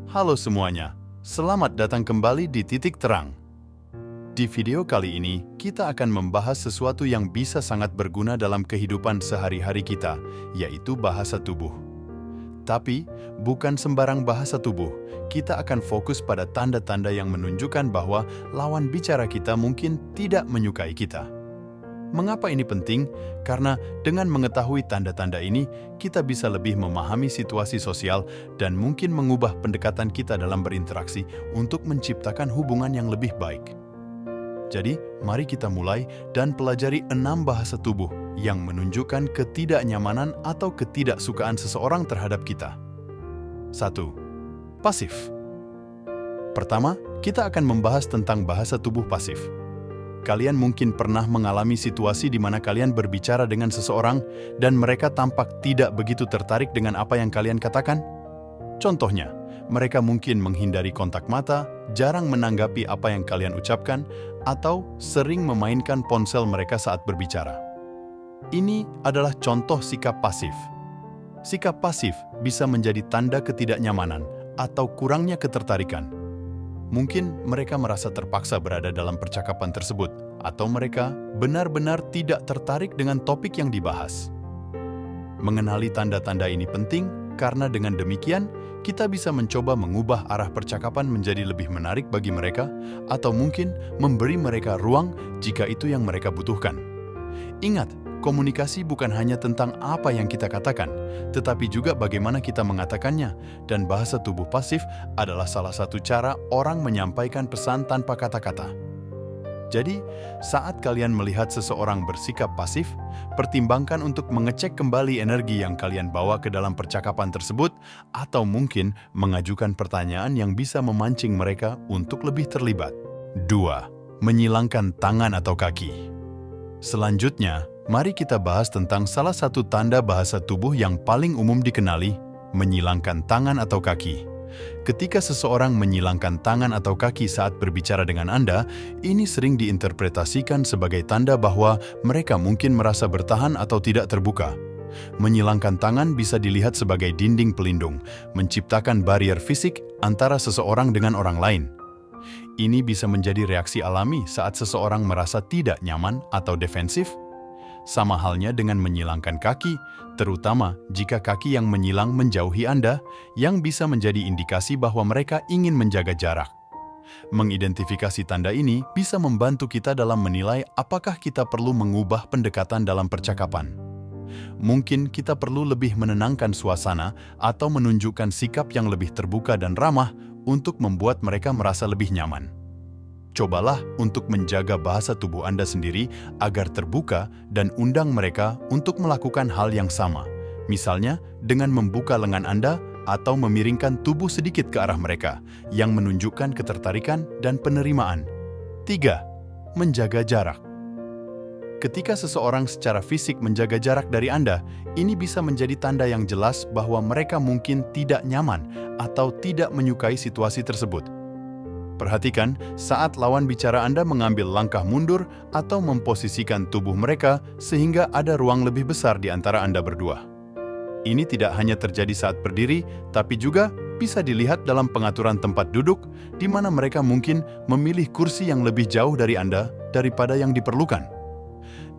Halo semuanya, selamat datang kembali di Titik Terang. Di video kali ini, kita akan membahas sesuatu yang bisa sangat berguna dalam kehidupan sehari-hari kita, yaitu bahasa tubuh. Tapi, bukan sembarang bahasa tubuh, kita akan fokus pada tanda-tanda yang menunjukkan bahwa lawan bicara kita mungkin tidak menyukai kita. Mengapa ini penting? Karena dengan mengetahui tanda-tanda ini, kita bisa lebih memahami situasi sosial dan mungkin mengubah pendekatan kita dalam berinteraksi untuk menciptakan hubungan yang lebih baik. Jadi, mari kita mulai dan pelajari 6 bahasa tubuh yang menunjukkan ketidaknyamanan atau ketidaksukaan seseorang terhadap kita. 1. Pasif. Pertama, kita akan membahas tentang bahasa tubuh pasif. Kalian mungkin pernah mengalami situasi di mana kalian berbicara dengan seseorang dan mereka tampak tidak begitu tertarik dengan apa yang kalian katakan. Contohnya, mereka mungkin menghindari kontak mata, jarang menanggapi apa yang kalian ucapkan, atau sering memainkan ponsel mereka saat berbicara. Ini adalah contoh sikap pasif. Sikap pasif bisa menjadi tanda ketidaknyamanan atau kurangnya ketertarikan. Mungkin mereka merasa terpaksa berada dalam percakapan tersebut, atau mereka benar-benar tidak tertarik dengan topik yang dibahas. Mengenali tanda-tanda ini penting, karena dengan demikian, kita bisa mencoba mengubah arah percakapan menjadi lebih menarik bagi mereka, atau mungkin memberi mereka ruang jika itu yang mereka butuhkan. Ingat, komunikasi bukan hanya tentang apa yang kita katakan, tetapi juga bagaimana kita mengatakannya, dan bahasa tubuh pasif adalah salah satu cara orang menyampaikan pesan tanpa kata-kata. Jadi, saat kalian melihat seseorang bersikap pasif, pertimbangkan untuk mengecek kembali energi yang kalian bawa ke dalam percakapan tersebut, atau mungkin mengajukan pertanyaan yang bisa memancing mereka untuk lebih terlibat. 2. Menyilangkan tangan atau kaki. Selanjutnya, mari kita bahas tentang salah satu tanda bahasa tubuh yang paling umum dikenali, menyilangkan tangan atau kaki. Ketika seseorang menyilangkan tangan atau kaki saat berbicara dengan Anda, ini sering diinterpretasikan sebagai tanda bahwa mereka mungkin merasa bertahan atau tidak terbuka. Menyilangkan tangan bisa dilihat sebagai dinding pelindung, menciptakan barrier fisik antara seseorang dengan orang lain. Ini bisa menjadi reaksi alami saat seseorang merasa tidak nyaman atau defensif. Sama halnya dengan menyilangkan kaki, terutama jika kaki yang menyilang menjauhi Anda, yang bisa menjadi indikasi bahwa mereka ingin menjaga jarak. Mengidentifikasi tanda ini bisa membantu kita dalam menilai apakah kita perlu mengubah pendekatan dalam percakapan. Mungkin kita perlu lebih menenangkan suasana atau menunjukkan sikap yang lebih terbuka dan ramah untuk membuat mereka merasa lebih nyaman. Cobalah untuk menjaga bahasa tubuh Anda sendiri agar terbuka dan undang mereka untuk melakukan hal yang sama. Misalnya, dengan membuka lengan Anda atau memiringkan tubuh sedikit ke arah mereka, yang menunjukkan ketertarikan dan penerimaan. 3. Menjaga jarak. Ketika seseorang secara fisik menjaga jarak dari Anda, ini bisa menjadi tanda yang jelas bahwa mereka mungkin tidak nyaman atau tidak menyukai situasi tersebut. Perhatikan saat lawan bicara Anda mengambil langkah mundur atau memposisikan tubuh mereka sehingga ada ruang lebih besar di antara Anda berdua. Ini tidak hanya terjadi saat berdiri, tapi juga bisa dilihat dalam pengaturan tempat duduk, di mana mereka mungkin memilih kursi yang lebih jauh dari Anda daripada yang diperlukan.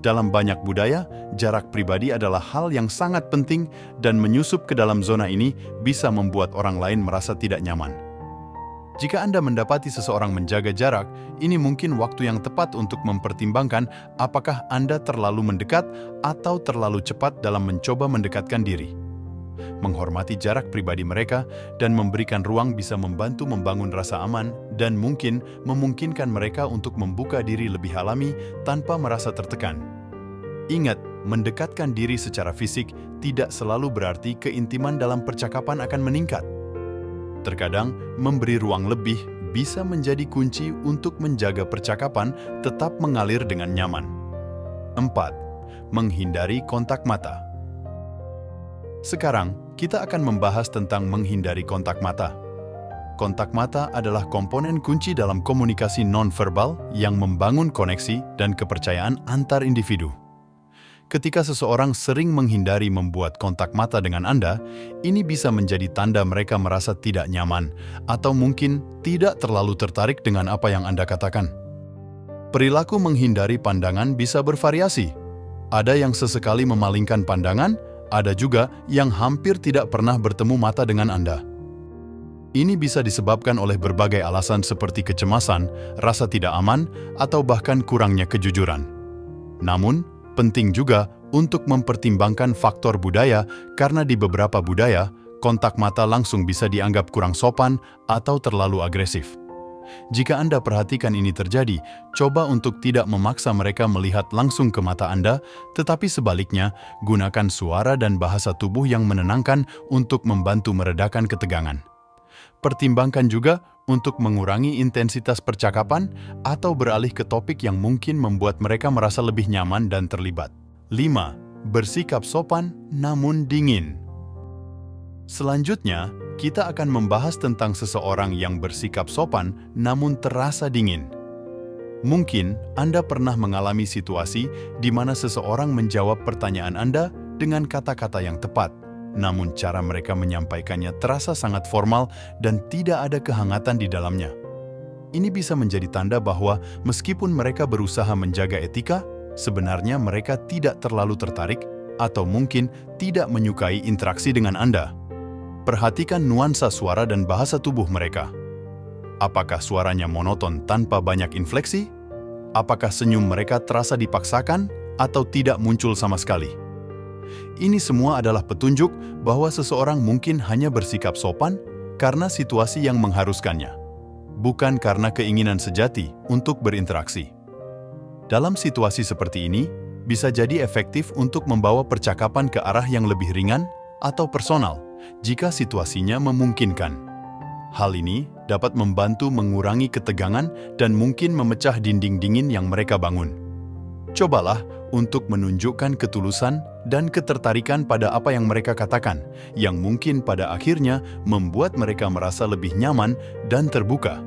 Dalam banyak budaya, jarak pribadi adalah hal yang sangat penting dan menyusup ke dalam zona ini bisa membuat orang lain merasa tidak nyaman. Jika Anda mendapati seseorang menjaga jarak, ini mungkin waktu yang tepat untuk mempertimbangkan apakah Anda terlalu mendekat atau terlalu cepat dalam mencoba mendekatkan diri. Menghormati jarak pribadi mereka dan memberikan ruang bisa membantu membangun rasa aman dan mungkin memungkinkan mereka untuk membuka diri lebih alami tanpa merasa tertekan. Ingat, mendekatkan diri secara fisik tidak selalu berarti keintiman dalam percakapan akan meningkat. Terkadang, memberi ruang lebih bisa menjadi kunci untuk menjaga percakapan tetap mengalir dengan nyaman. 4. Menghindari kontak mata. Sekarang, kita akan membahas tentang menghindari kontak mata. Kontak mata adalah komponen kunci dalam komunikasi nonverbal yang membangun koneksi dan kepercayaan antar individu. Ketika seseorang sering menghindari membuat kontak mata dengan Anda, ini bisa menjadi tanda mereka merasa tidak nyaman atau mungkin tidak terlalu tertarik dengan apa yang Anda katakan. Perilaku menghindari pandangan bisa bervariasi. Ada yang sesekali memalingkan pandangan, ada juga yang hampir tidak pernah bertemu mata dengan Anda. Ini bisa disebabkan oleh berbagai alasan seperti kecemasan, rasa tidak aman, atau bahkan kurangnya kejujuran. Namun, penting juga untuk mempertimbangkan faktor budaya karena di beberapa budaya, kontak mata langsung bisa dianggap kurang sopan atau terlalu agresif. Jika Anda perhatikan ini terjadi, coba untuk tidak memaksa mereka melihat langsung ke mata Anda, tetapi sebaliknya, gunakan suara dan bahasa tubuh yang menenangkan untuk membantu meredakan ketegangan. Pertimbangkan juga untuk mengurangi intensitas percakapan atau beralih ke topik yang mungkin membuat mereka merasa lebih nyaman dan terlibat. 5. Bersikap sopan namun dingin. Selanjutnya, kita akan membahas tentang seseorang yang bersikap sopan namun terasa dingin. Mungkin Anda pernah mengalami situasi di mana seseorang menjawab pertanyaan Anda dengan kata-kata yang tepat, namun cara mereka menyampaikannya terasa sangat formal dan tidak ada kehangatan di dalamnya. Ini bisa menjadi tanda bahwa meskipun mereka berusaha menjaga etika, sebenarnya mereka tidak terlalu tertarik atau mungkin tidak menyukai interaksi dengan Anda. Perhatikan nuansa suara dan bahasa tubuh mereka. Apakah suaranya monoton tanpa banyak infleksi? Apakah senyum mereka terasa dipaksakan atau tidak muncul sama sekali? Ini semua adalah petunjuk bahwa seseorang mungkin hanya bersikap sopan karena situasi yang mengharuskannya, bukan karena keinginan sejati untuk berinteraksi. Dalam situasi seperti ini, bisa jadi efektif untuk membawa percakapan ke arah yang lebih ringan atau personal jika situasinya memungkinkan. Hal ini dapat membantu mengurangi ketegangan dan mungkin memecah dinding dingin yang mereka bangun. Cobalah untuk menunjukkan ketulusan dan ketertarikan pada apa yang mereka katakan, yang mungkin pada akhirnya membuat mereka merasa lebih nyaman dan terbuka.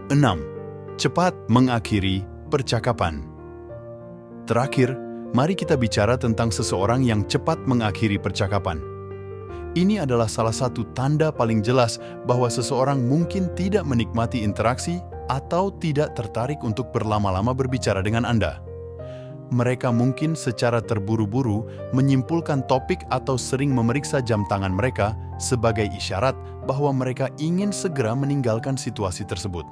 6. Cepat mengakhiri percakapan. Terakhir, mari kita bicara tentang seseorang yang cepat mengakhiri percakapan. Ini adalah salah satu tanda paling jelas bahwa seseorang mungkin tidak menikmati interaksi atau tidak tertarik untuk berlama-lama berbicara dengan Anda. Mereka mungkin secara terburu-buru menyimpulkan topik atau sering memeriksa jam tangan mereka sebagai isyarat bahwa mereka ingin segera meninggalkan situasi tersebut.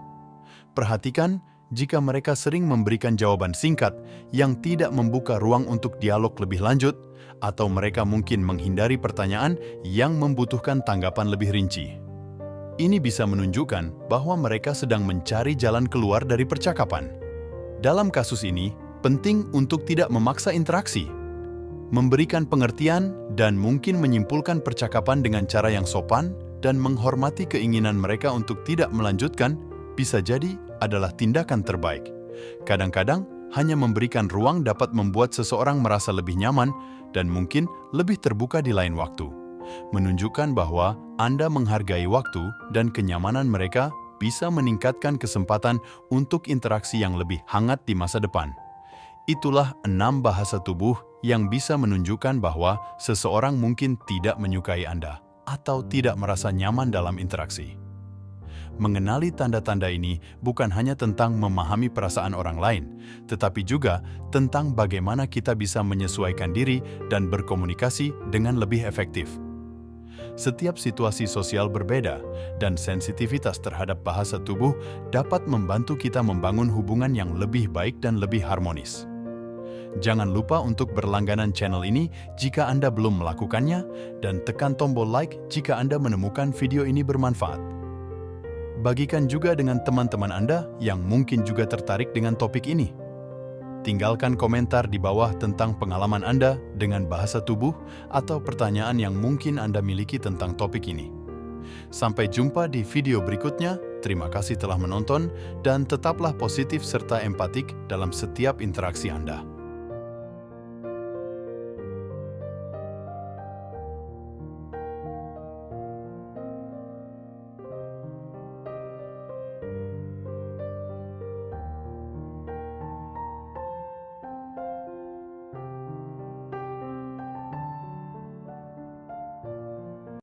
Perhatikan jika mereka sering memberikan jawaban singkat yang tidak membuka ruang untuk dialog lebih lanjut, atau mereka mungkin menghindari pertanyaan yang membutuhkan tanggapan lebih rinci. Ini bisa menunjukkan bahwa mereka sedang mencari jalan keluar dari percakapan. Dalam kasus ini, penting untuk tidak memaksa interaksi, memberikan pengertian dan mungkin menyimpulkan percakapan dengan cara yang sopan dan menghormati keinginan mereka untuk tidak melanjutkan bisa jadi adalah tindakan terbaik. Kadang-kadang, hanya memberikan ruang dapat membuat seseorang merasa lebih nyaman dan mungkin lebih terbuka di lain waktu, menunjukkan bahwa Anda menghargai waktu dan kenyamanan mereka bisa meningkatkan kesempatan untuk interaksi yang lebih hangat di masa depan. Itulah 6 bahasa tubuh yang bisa menunjukkan bahwa seseorang mungkin tidak menyukai Anda atau tidak merasa nyaman dalam interaksi. Mengenali tanda-tanda ini bukan hanya tentang memahami perasaan orang lain, tetapi juga tentang bagaimana kita bisa menyesuaikan diri dan berkomunikasi dengan lebih efektif. Setiap situasi sosial berbeda, dan sensitivitas terhadap bahasa tubuh dapat membantu kita membangun hubungan yang lebih baik dan lebih harmonis. Jangan lupa untuk berlangganan channel ini jika Anda belum melakukannya, dan tekan tombol like jika Anda menemukan video ini bermanfaat. Bagikan juga dengan teman-teman Anda yang mungkin juga tertarik dengan topik ini. Tinggalkan komentar di bawah tentang pengalaman Anda dengan bahasa tubuh atau pertanyaan yang mungkin Anda miliki tentang topik ini. Sampai jumpa di video berikutnya. Terima kasih telah menonton dan tetaplah positif serta empatik dalam setiap interaksi Anda.